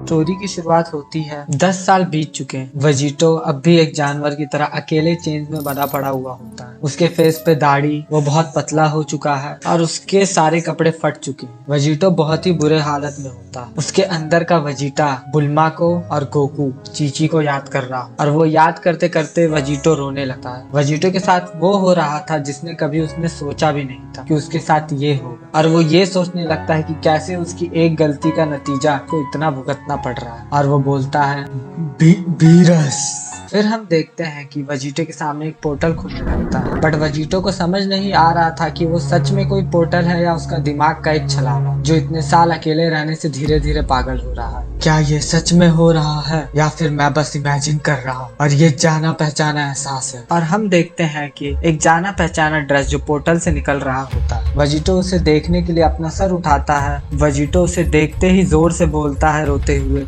Story की शुरुआत होती है 10 साल बीत चुके हैं। वेजिटो अब भी एक जानवर की तरह अकेले चेंज में बंधा पड़ा हुआ होता है। उसके फेस पे दाढ़ी, वो बहुत पतला हो चुका है और उसके सारे कपड़े फट चुके हैं। वेजिटो बहुत ही बुरे हालत में होता है। उसके अंदर का वेजिटा बुल्मा को और गोकू चीची को याद कर रहा और वो याद करते करते वेजिटो रोने लगता है। वेजिटो के साथ वो हो रहा था जिसने कभी उसने सोचा भी नहीं था कि उसके साथ ये होगा, और वो ये सोचने लगता है कि कैसे उसकी एक गलती का नतीजा को इतना भुगतना पड़ रहा है। और वो बोलता है बीरस। फिर हम देखते हैं कि वेजिटो के सामने एक पोर्टल खुलने लगता है, बट वेजिटो को समझ नहीं आ रहा था कि वो सच में कोई पोर्टल है या उसका दिमाग का एक छलावा जो इतने साल अकेले रहने से धीरे धीरे पागल हो रहा है। क्या ये सच में हो रहा है या फिर मैं बस इमेजिन कर रहा हूँ और ये जाना पहचाना एहसास है। और हम देखते हैं कि एक जाना पहचाना ड्रेस जो पोर्टल से निकल रहा होता है। वेजिटो उसे देखने के लिए अपना सर उठाता है। वेजिटो उसे देखते ही जोर से बोलता है रोते हुए,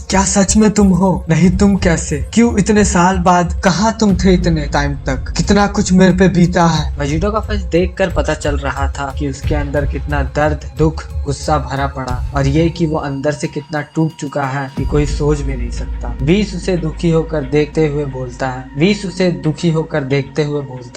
क्या सच में तुम हो? नहीं, तुम कैसे? क्यों इतने साल बाद? कहाँ तुम थे इतने टाइम तक? कितना कुछ मेरे पे बीता है। वेजिटो का फेस देखकर पता चल रहा था कि उसके अंदर कितना दर्द, दुख, गुस्सा भरा पड़ा, और ये कि वो अंदर से कितना टूट चुका है कि कोई सोच भी नहीं सकता। वीस उसे दुखी होकर देखते हुए बोलता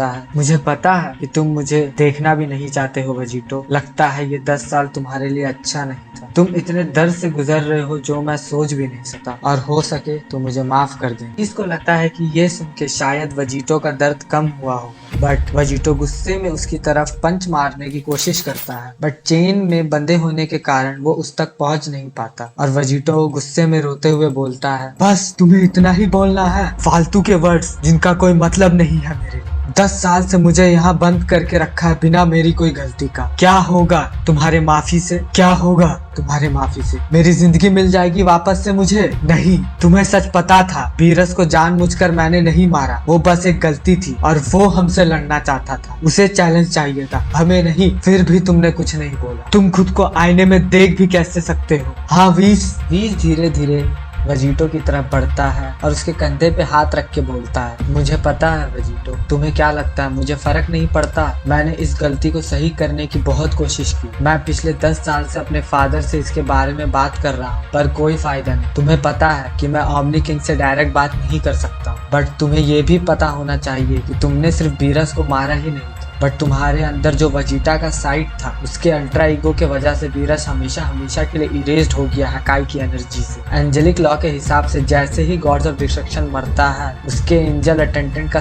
है, मुझे पता है कि तुम मुझे देखना भी नहीं चाहते हो वेजिटो। लगता है ये 10 साल तुम्हारे लिए अच्छा नहीं था। तुम इतने दर्द से गुजर रहे हो जो मैं सोच भी नहीं सकता, और हो सके तो मुझे माफ कर दे। इसको लगता है कि ये सुन के शायद वेजिटो का दर्द कम हुआ हो, बट वेजिटो गुस्से में उसकी तरफ पंच मारने की कोशिश करता है, बट चेन में बंधे होने के कारण वो उस तक पहुंच नहीं पाता। और वेजिटो गुस्से में रोते हुए बोलता है, बस तुम्हें इतना ही बोलना है? फालतू के वर्ड्स जिनका कोई मतलब नहीं है मेरे लिए। 10 साल से मुझे यहाँ बंद करके रखा है बिना मेरी कोई गलती का। क्या होगा तुम्हारे माफी से? क्या होगा तुम्हारे माफी से? मेरी जिंदगी मिल जाएगी वापस से मुझे? नहीं, तुम्हें सच पता था। बीरस को जानबूझकर मैंने नहीं मारा, वो बस एक गलती थी और वो हमसे लड़ना चाहता था। उसे चैलेंज चाहिए था, हमें नहीं। फिर भी तुमने कुछ नहीं बोला। तुम खुद को आईने में देख भी कैसे सकते हो? हाँ वीस धीरे धीरे वेजिटो की तरफ बढ़ता है और उसके कंधे पे हाथ रख के बोलता है, मुझे पता है वेजिटो, तुम्हें क्या लगता है मुझे फर्क नहीं पड़ता? मैंने इस गलती को सही करने की बहुत कोशिश की। मैं पिछले 10 साल से अपने फादर से इसके बारे में बात कर रहा हूँ, पर कोई फायदा नहीं। तुम्हें पता है कि मैं ओमनी किंग से डायरेक्ट बात नहीं कर सकता, बट तुम्हें ये भी पता होना चाहिए कि तुमने सिर्फ बीरस को मारा ही नहीं, बट तुम्हारे अंदर जो वेजिटा का साइड था उसके अल्ट्रा ईगो के वजह से बीरस हमेशा के लिए इरेज्ड हो गया है काई की एनर्जी से। एंजेलिक लॉ के हिसाब से जैसे ही गॉड्स ऑफ डिस्ट्रक्शन मरता है उसके एंजल अटेंडेंट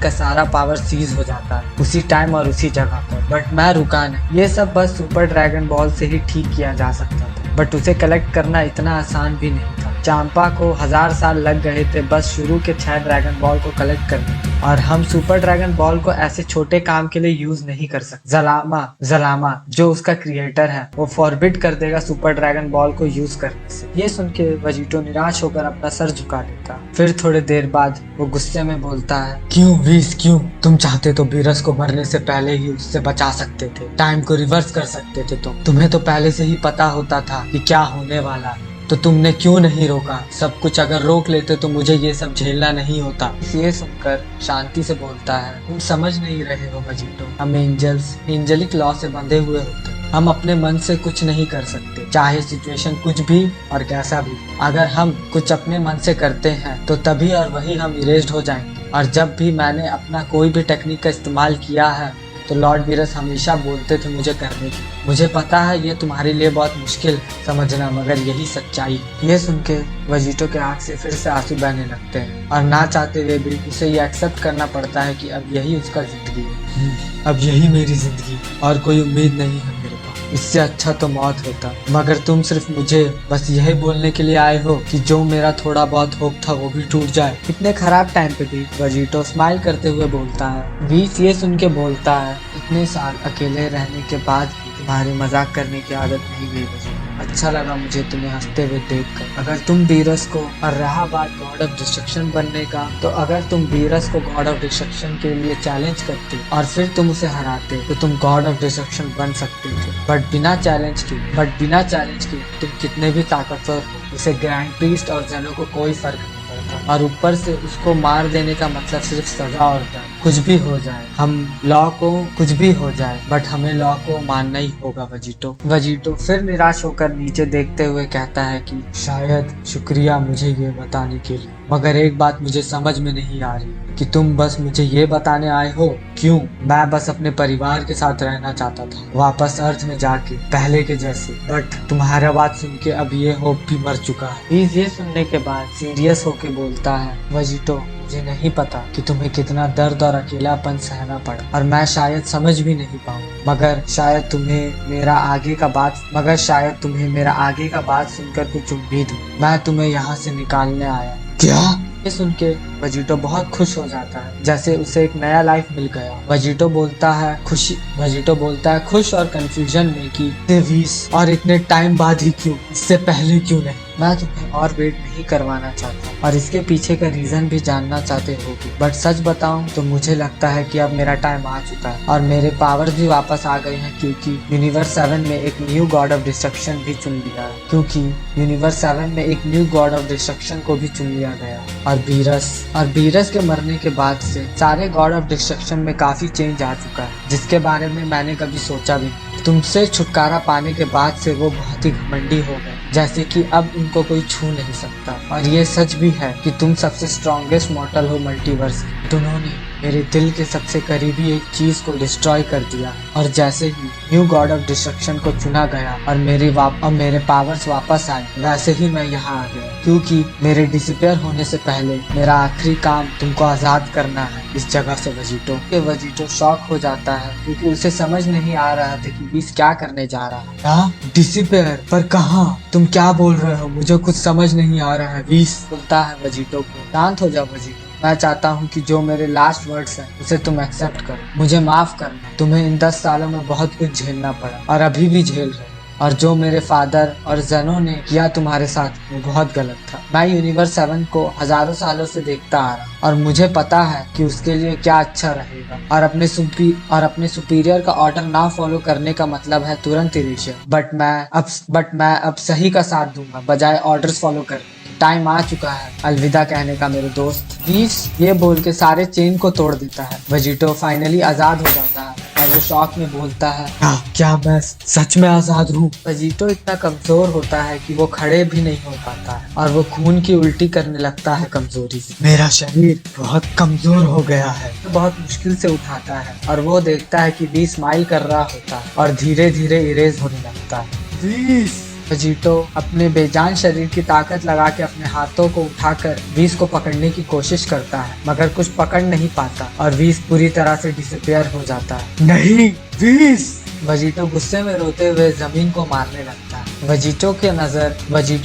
का सारा पावर सीज हो जाता है उसी टाइम और उसी जगह पर। बट मैं रुका नहीं। ये सब बस सुपर ड्रैगन बॉल से ही ठीक किया जा सकता था, बट उसे कलेक्ट करना इतना आसान भी नहीं था। चांपा को 1000 साल लग गए थे बस शुरू के 6 ड्रैगन बॉल को कलेक्ट करने, और हम सुपर ड्रैगन बॉल को ऐसे छोटे काम के लिए यूज नहीं कर सकते। जलामा जो उसका क्रिएटर है वो फॉरबिड कर देगा सुपर ड्रैगन बॉल को यूज करने से। ये सुन के वेजिटो निराश होकर अपना सर झुका देता। फिर थोड़ी देर बाद वो गुस्से में बोलता है, क्यों वीस क्यों? तुम चाहते तो बीरस को मरने से पहले ही उससे बचा सकते थे, टाइम को रिवर्स कर सकते थे। तुम्हें तो पहले से ही पता होता था कि क्या होने वाला है, तो तुमने क्यों नहीं रोका? सब कुछ अगर रोक लेते तो मुझे ये सब झेलना नहीं होता। ये सुनकर शांति से बोलता है, तुम समझ नहीं रहे हो वेजिटो, हम एंजेलिक लॉ से बंधे हुए होते। हम अपने मन से कुछ नहीं कर सकते, चाहे सिचुएशन कुछ भी और कैसा भी। अगर हम कुछ अपने मन से करते हैं तो तभी और वही हम इरेज्ड हो जाएंगे। और जब भी मैंने अपना कोई भी टेक्निक का इस्तेमाल किया है तो लॉर्ड बीरस हमेशा बोलते थे मुझे करने की। मुझे पता है ये तुम्हारे लिए बहुत मुश्किल है समझना, मगर यही सच्चाई। ये सुन के वेजिटो के आंख से फिर से आंसू बहने लगते हैं, और ना चाहते हुए भी उसे ये एक्सेप्ट करना पड़ता है कि अब यही उसका जिंदगी है। अब यही मेरी जिंदगी, और कोई उम्मीद नहीं है मेरे पास। इससे अच्छा तो मौत होता, मगर तुम सिर्फ मुझे बस यही बोलने के लिए आए हो कि जो मेरा थोड़ा बहुत होप था वो भी टूट जाए। इतने खराब टाइम पे भी वेजिटो स्माइल करते हुए बोलता है। वीस ये सुन के बोलता है, इतने साल अकेले रहने के बाद तुम्हारी मजाक करने की आदत नहीं गई मुझे। अच्छा लगा मुझे तुम्हें हंसते हुए देखकर। अगर तुम बीरस को, और रहा बात गॉड ऑफ डिस्ट्रक्शन बनने का, तो अगर तुम बीरस को गॉड ऑफ डिस्ट्रक्शन के लिए चैलेंज करते और फिर तुम उसे हराते तो तुम गॉड ऑफ डिस्ट्रक्शन बन सकते थे। बट बिना चैलेंज के तुम कितने भी ताकतवर हो, उसे ग्रैंड प्रीस्ट और जनों को कोई फर्क नहीं पड़ता। और ऊपर से उसको मार देने का मतलब सिर्फ सजा और दंड। कुछ भी हो जाए, हम लॉ को कुछ भी हो जाए, बट हमें लॉ को मानना ही होगा वेजिटो। वेजिटो फिर निराश होकर नीचे देखते हुए कहता है कि शायद शुक्रिया मुझे ये बताने के लिए, मगर एक बात मुझे समझ में नहीं आ रही कि तुम बस मुझे ये बताने आए हो क्यों। मैं बस अपने परिवार के साथ रहना चाहता था, वापस अर्थ में जाके पहले के जैसे, बट तुम्हारा बात सुन के अब ये होप भी मर चुका है। ये सुनने के बाद सीरियस होके बोलता है, वेजिटो मुझे नहीं पता कि तुम्हें कितना दर्द और अकेलापन सहना पड़ा, और मैं शायद समझ भी नहीं पाऊँ, मगर शायद तुम्हें मेरा आगे का बात सुनकर कुछ उम्मीद हो। मैं तुम्हें यहाँ से निकालने आया। क्या? ये सुन के वेजिटो बहुत खुश हो जाता है, जैसे उसे एक नया लाइफ मिल गया। वेजिटो बोलता है खुश और कंफ्यूजन में कि वीस, और इतने टाइम बाद ही क्यों, इससे पहले क्यों नहीं। मैं तुम्हें और वेट नहीं करवाना चाहता और इसके पीछे का रीजन भी जानना चाहते होगी, बट सच बताऊं तो मुझे लगता है कि अब मेरा टाइम आ चुका है और मेरे पावर्स भी वापस आ गए हैं, क्योंकि यूनिवर्स 7 में एक न्यू गॉड ऑफ डिस्ट्रक्शन भी चुन लिया है, को भी चुन लिया गया। और बीरस के मरने के बाद से सारे गॉड ऑफ डिस्ट्रक्शन में काफी चेंज आ चुका है, जिसके बारे में मैंने कभी सोचा भी नहीं। तुमसे छुटकारा पाने के बाद से वो बहुत ही घमंडी हो गए, जैसे कि अब उनको कोई छू नहीं सकता। और ये सच भी है कि तुम सबसे स्ट्रॉन्गेस्ट मॉर्टल हो मल्टीवर्स। उन्होंने मेरे दिल के सबसे करीबी एक चीज को डिस्ट्रॉय कर दिया, और जैसे ही न्यू गॉड ऑफ डिस्ट्रक्शन को चुना गया और मेरे पावर्स वापस आए, वैसे ही मैं यहाँ आ गया, क्योंकि मेरे डिसअपियर होने से पहले मेरा आखिरी काम तुमको आजाद करना है इस जगह से वेजिटो। वेजिटो शॉक हो जाता है, क्योंकि उसे समझ नहीं आ रहा था कि बीस क्या करने जा रहा है। हाँ, डिसअपियर? पर कहाँ? तुम क्या बोल रहे हो? मुझे कुछ समझ नहीं आ रहा है। बीस बोलता है वेजिटो को, शांत हो जाओ वेजिटो, मैं चाहता हूँ कि जो मेरे लास्ट वर्ड्स हैं उसे तुम एक्सेप्ट करो, मुझे माफ करना। तुम्हें इन 10 सालों में बहुत कुछ झेलना पड़ा और अभी भी झेल रहे हो, और जो मेरे फादर और जनो ने किया तुम्हारे साथ वो बहुत गलत था। मैं यूनिवर्स 7 को हजारों सालों से देखता आ रहा, और मुझे पता है कि उसके लिए क्या अच्छा रहेगा, और अपने सुपीरियर का ऑर्डर ना फॉलो करने का मतलब है तुरंत इरेजर। बट मैं अब सही का साथ दूंगा बजाय ऑर्डर्स फॉलो करने। टाइम आ चुका है अलविदा कहने का मेरे दोस्त। बीस ये बोल के सारे चेन को तोड़ देता है। वेजिटो फाइनली आजाद हो जाता है और वो शॉक में बोलता है, क्या मैं सच में आजाद हूँ? वेजिटो इतना कमजोर होता है कि वो खड़े भी नहीं हो पाता है, और वो खून की उल्टी करने लगता है कमजोरी से। मेरा शरीर बहुत कमजोर हो गया है। तो बहुत मुश्किल से उठाता है, और वो देखता है कि 20 स्माइल कर रहा होता है और धीरे धीरे इरेज होने लगता है। 20 वेजिटो अपने बेजान शरीर की ताकत लगा के अपने हाथों को उठाकर 20 को पकड़ने की कोशिश करता है, मगर कुछ पकड़ नहीं पाता और 20 पूरी तरह से डिसअपियर हो जाता है। नहीं 20! वेजिटो गुस्से में रोते हुए जमीन को मारने लगता है। वेजिटो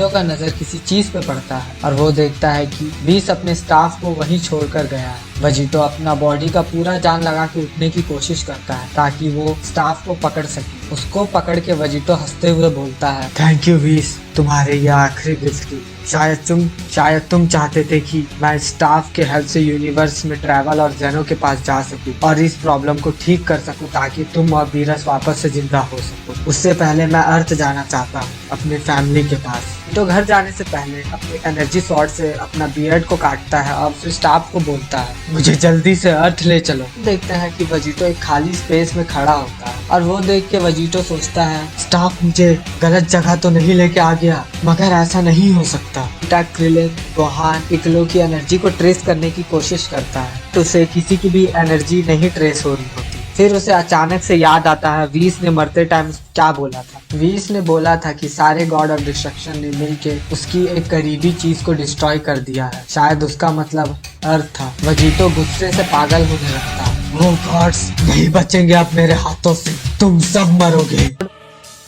का नजर किसी चीज पे पड़ता है, और वो देखता है कि 20 अपने स्टाफ को वहीं छोड़कर गया है। वेजिटो अपना बॉडी का पूरा जान लगा के उठने की कोशिश करता है ताकि वो स्टाफ को पकड़ सके। उसको पकड़ के वेजिटो हंसते हुए बोलता है, थैंक यू 20 तुम्हारे ये आखिरी गिफ्ट की। शायद तुम चाहते थे कि मैं स्टाफ के हेल्प से यूनिवर्स में ट्रैवल और जेनो के पास जा सकूं और इस प्रॉब्लम को ठीक कर सकूं, ताकि तुम और बीरस वापस से जिंदा हो सको। उससे पहले मैं अर्थ जाना चाहता हूँ अपने फैमिली के पास। तो घर जाने से पहले अपने एनर्जी स्वॉर्ड से अपना बियर्ड को काटता है और फिर स्टाफ को बोलता है, मुझे जल्दी से अर्थ ले चलो। देखते हैं कि वेजिटो एक खाली स्पेस में खड़ा होता है, और वो देख के वेजिटो सोचता है, स्टाफ मुझे गलत जगह तो नहीं लेके आ गया? मगर ऐसा नहीं हो सकता। क्रिलिन गोहान इक्लो की एनर्जी को ट्रेस करने की कोशिश करता है, तो उसे किसी की भी एनर्जी नहीं ट्रेस हो रही होती। फिर उसे अचानक से याद आता है 20 ने मरते टाइम क्या बोला था। 20 ने बोला था कि सारे गॉड ऑफ डिस्ट्रक्शन ने मिलके उसकी एक करीबी चीज को डिस्ट्रॉय कर दिया है, शायद उसका मतलब अर्थ था। वेजिटो गुस्से से पागल होने लगता है। वो गॉड्स नहीं बचेंगे अब मेरे हाथों से, तुम सब मरोगे।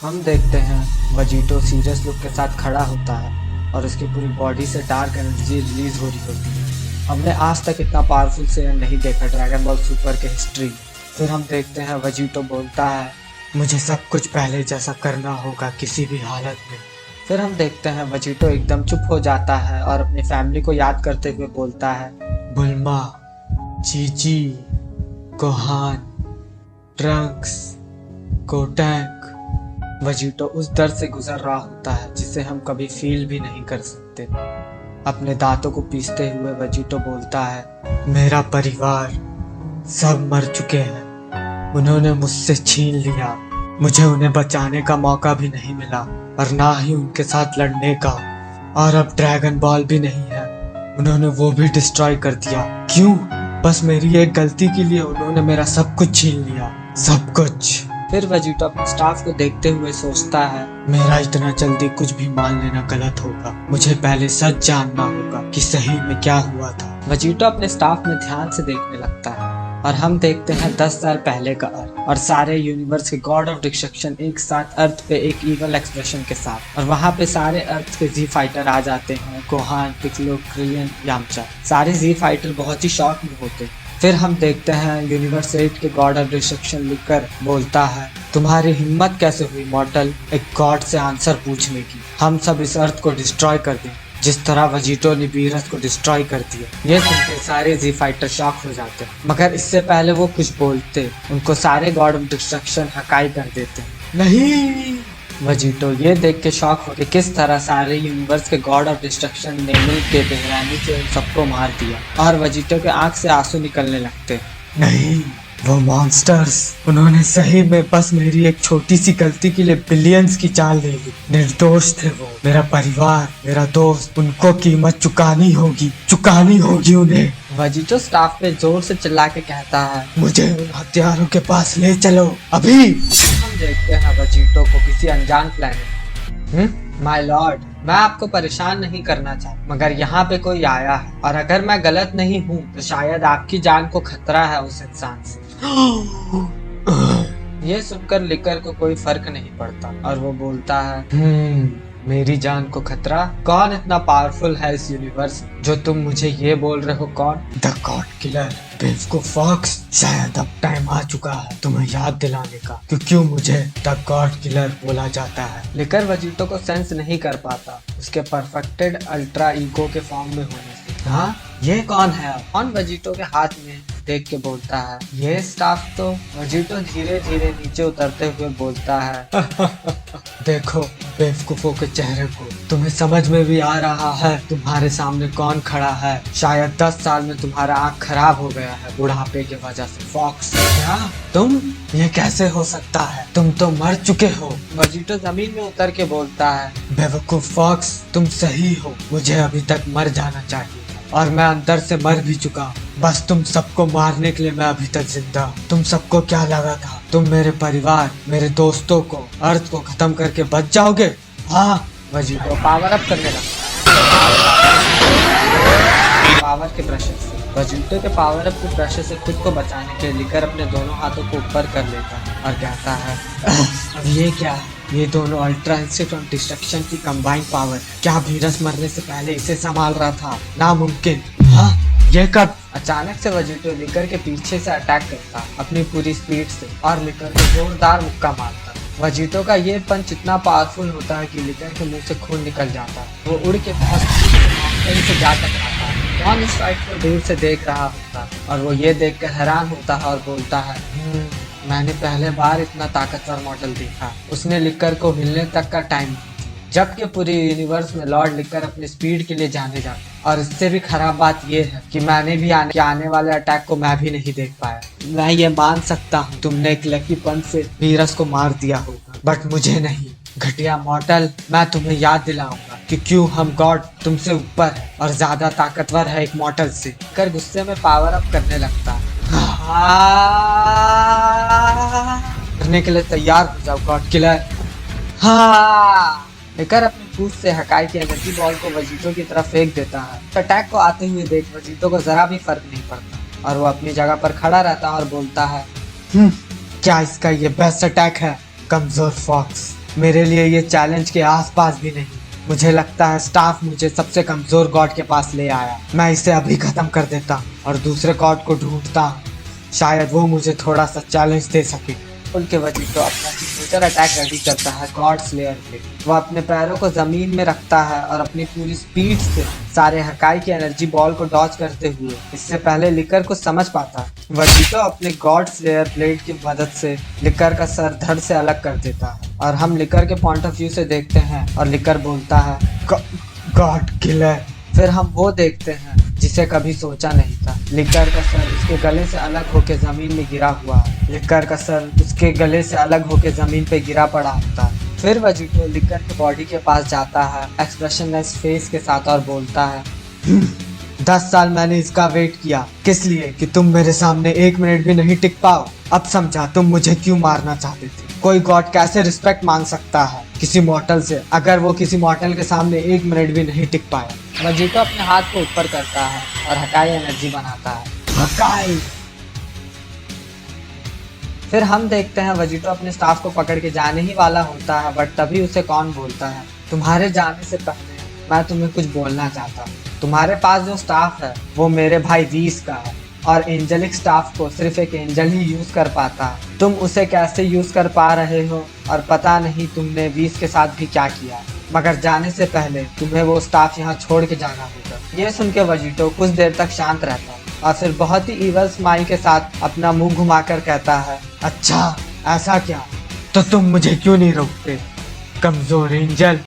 हम देखते हैं वेजिटो सीरियस लुक के साथ खड़ा होता है और उसकी पूरी बॉडी से डार्क एनर्जी रिलीज हो रही होती है। हमने आज तक इतना पावरफुल से नहीं देखा ड्रैगन बॉल सुपर के हिस्ट्री। फिर हम देखते हैं वेजिटो बोलता है, मुझे सब कुछ पहले जैसा करना होगा किसी भी हालत में। फिर हम देखते हैं वेजिटो एकदम चुप हो जाता है और अपनी फैमिली को याद करते हुए बोलता है, बुल्मा, जीजी, गोहान, ट्रंक्स, कोटैंक। वेजिटो उस दर्द से गुजर रहा होता है जिसे हम कभी फील भी नहीं कर सकते। अपने दांतों को पीसते हुए वेजिटो बोलता है, मेरा परिवार सब मर चुके हैं। उन्होंने मुझसे छीन लिया। मुझे उन्हें बचाने का मौका भी नहीं मिला और ना ही उनके साथ लड़ने का। और अब ड्रैगन बॉल भी नहीं है। उन्होंने वो भी डिस्ट्रॉय कर दिया। क्यों? बस मेरी एक गलती के लिए उन्होंने मेरा सब कुछ छीन लिया, सब कुछ। फिर वेजिटो अपने स्टाफ को देखते हुए सोचता है, मेरा इतना जल्दी कुछ भी मान लेना गलत होगा। मुझे पहले सच जानना होगा कि सही में क्या हुआ था। वेजिटो अपने स्टाफ में ध्यान से देखने लगता है और हम देखते हैं 10 साल पहले का अर्थ और सारे यूनिवर्स के गॉड ऑफ डिस्ट्रक्शन एक साथ अर्थ पे एक ईवल एक्सप्रेशन के साथ। और वहाँ पे सारे अर्थ के जी फाइटर आ जाते हैं, गोहान, पिक्लो, क्रिलियन, यामचा। सारे जी फाइटर बहुत ही शॉक में होते हैं। फिर हम देखते हैं यूनिवर्स 8 के गॉड ऑफ डिस्ट्रक्शन लिखकर बोलता है, तुम्हारी हिम्मत कैसे हुई मॉर्टल एक गॉड से आंसर पूछने की। हम सब इस अर्थ को डिस्ट्रॉय कर दें जिस तरह वेजिटो ने बीरस को डिस्ट्रॉय कर दिया। ये सुनकर सारे जी फाइटर शॉक हो जाते हैं, मगर इससे पहले वो कुछ बोलते उनको सारे गॉड ऑफ डिस्ट्रक्शन हकाई कर देते। नहीं, वेजिटो ये देख के शॉक हो कि किस तरह सारे यूनिवर्स के गॉड ऑफ डिस्ट्रक्शन ने मिल के बेरहमी से उन सबको मार दिया। और वेजिटो के आंख से आंसू निकलने लगते। नहीं, वो मॉन्स्टर्स, उन्होंने सही में बस मेरी एक छोटी सी गलती के लिए बिलियंस की जान ले ली। निर्दोष थे वो। मेरा परिवार, मेरा दोस्त, उनको कीमत चुकानी होगी उन्हें। वेजिटो स्टाफ पे जोर से चिल्ला के कहता है, मुझे उन हथियारों के पास ले चलो अभी। हम देखते हैं वेजिटो को किसी अनजान प्लेनेट। माय लॉर्ड, मैं आपको परेशान नहीं करना चाहता, मगर यहाँ पे कोई आया है और अगर मैं गलत नहीं हूँ तो शायद आपकी जान को खतरा है उस इंसान से। ये सुनकर लिकर को कोई फर्क नहीं पड़ता और वो बोलता है, मेरी जान को खतरा? कौन इतना पावरफुल है इस यूनिवर्स जो तुम मुझे ये बोल रहे हो? कौन? द गॉड किलर, बेवकूफ फॉक्स। शायद अब टाइम आ चुका है तुम्हें याद दिलाने का कि क्यों मुझे द गॉड किलर बोला जाता है। लिकर वेजिटो को सेंस नहीं कर पाता उसके परफेक्टेड अल्ट्रा ईगो के फॉर्म में होने से। हाँ, ये कौन है? कौन? वेजिटो के हाथ में देख के बोलता है, ये स्टाफ तो। वेजिटो धीरे धीरे नीचे उतरते हुए बोलता है, देखो बेवकूफों के चेहरे को, तुम्हें समझ में भी आ रहा है तुम्हारे सामने कौन खड़ा है। शायद 10 साल में तुम्हारा आँख खराब हो गया है बुढ़ापे की वजह से। फॉक्स, क्या तुम? ये कैसे हो सकता है? तुम तो मर चुके हो। वेजिटो जमीन में उतर के बोलता है, बेवकूफ फॉक्स, तुम सही हो। मुझे अभी तक मर जाना चाहिए और मैं अंदर से मर भी चुका हूँ। बस तुम सबको मारने के लिए मैं अभी तक जिंदा हूँ। तुम सबको क्या लगा था तुम मेरे परिवार, मेरे दोस्तों को, अर्थ को खत्म करके बच जाओगे? हाँ। वेजिटो पावर अप करने लगता है पावर के प्रेशर से। वेजिटो के पावर अप के प्रेशर से खुद को बचाने के लिए लिकर अपने दोनों हाथों को ऊपर कर लेता है और कहता है, अब ये क्या है? ये दोनों अल्ट्रा इंस्टेंट और डिस्ट्रक्शन की कंबाइंड पावर। क्या बीरस मरने से पहले इसे संभाल रहा था? नामुमकिन। हाँ, ये कब? अचानक से वेजिटो लिकर के पीछे से अटैक करता अपनी पूरी स्पीड से और लिकर को जोरदार मुक्का मारता। वेजिटो का ये पंच इतना पावरफुल होता है कि लिकर के मुंह से खून निकल जाता है। वो उड़ के बहुत से जा टकराता है। कौन इस फाइट को दूर से देख रहा होता और वो ये देख कर हैरान होता है और बोलता है, मैंने पहले बार इतना ताकतवर मॉडल देखा। उसने लिकर को हिलने तक का टाइम, जबकि पूरे यूनिवर्स में लॉर्ड लिकर अपनी स्पीड के लिए जाने जाते। और इससे भी खराब बात यह है कि मैंने भी आने वाले अटैक को मैं भी नहीं देख पाया। मैं ये मान सकता हूँ तुमने एक लकी पंच से बीरस को मार दिया होगा, बट मुझे नहीं। घटिया मॉर्टल, मैं तुम्हें याद दिलाऊंगा कि क्यों हम गॉड तुमसे ऊपर है और ज्यादा ताकतवर है एक मॉर्टल से। कर गुस्से में पावर अप करने लगता है। करने के लिए तैयार हो जाओ गॉड किलर। हाँ, लेकर अपनी पूंछ से हकाई की एनर्जी बॉल को वेजिटो की तरफ फेंक देता है। अटैक को आते हुए देख वेजिटो को जरा भी फर्क नहीं पड़ता और वो अपनी जगह पर खड़ा रहता है और बोलता है, क्या इसका ये बेस्ट अटैक है? कमजोर फॉक्स, मेरे लिए ये चैलेंज के आसपास भी नहीं। मुझे लगता है स्टाफ मुझे सबसे कमजोर गॉड के पास ले आया। मैं इसे अभी खत्म कर देता और दूसरे गॉड को ढूंढता हूँ। शायद वो मुझे थोड़ा सा चैलेंज दे सके। उनके वेजिटो अपना सिग्नेचर अटैक रेडी करता है गॉड स्लेयर पे। वो अपने पैरों को जमीन में रखता है और अपनी पूरी स्पीड से सारे हकाई की एनर्जी बॉल को डॉज करते हुए इससे पहले लिकर को समझ पाता है। वेजिटो अपने गॉड स्लेयर ब्लेड की मदद से लिकर का सर धड़ से अलग कर देता है और हम लिकर के पॉइंट ऑफ व्यू से देखते हैं और लिकर बोलता है, गॉड किलर, फिर हम वो देखते हैं जिसे कभी सोचा नहीं था। लिकर का सर उसके गले से अलग होकर जमीन में गिरा हुआ है। लिकर का सर उसके गले से अलग होकर जमीन पे गिरा पड़ा होता है। फिर वजीटो लिकर के बॉडी के पास जाता है एक्सप्रेशनलेस फेस के साथ और बोलता है 10 साल मैंने इसका वेट किया, किस लिए? कि तुम मेरे सामने 1 मिनट भी नहीं टिक पाओ। अब समझा तुम मुझे क्यों मारना चाहते थे। कोई गॉड कैसे रिस्पेक्ट मांग सकता है किसी मॉर्टल से, अगर वो किसी मॉर्टल के सामने 1 मिनट भी नहीं टिक पाया। वजीटो अपने हाथ को ऊपर करता है और हकाई एनर्जी बनाता है। हकाई। फिर हम देखते हैं वजीटो अपने स्टाफ को पकड़ के जाने ही वाला होता है, बट तभी उसे कौन बोलता है, तुम्हारे जाने से पहले मैं तुम्हें कुछ बोलना चाहता हूँ। तुम्हारे पास जो स्टाफ है वो मेरे भाई वीस का है और एंजेलिक स्टाफ को सिर्फ एक एंजल ही यूज कर पाता है। तुम उसे कैसे यूज कर पा रहे हो और पता नहीं तुमने वीस के साथ भी क्या किया, मगर जाने से पहले तुम्हें वो स्टाफ यहाँ छोड़ के जाना होगा। ये सुन के वजीटो कुछ देर तक शांत रहता है और फिर बहुत ही इवल स्माइल के साथ अपना मुंह घुमाकर कहता है, अच्छा ऐसा क्या, तो तुम मुझे क्यों नहीं रोकते कमजोर एंजल।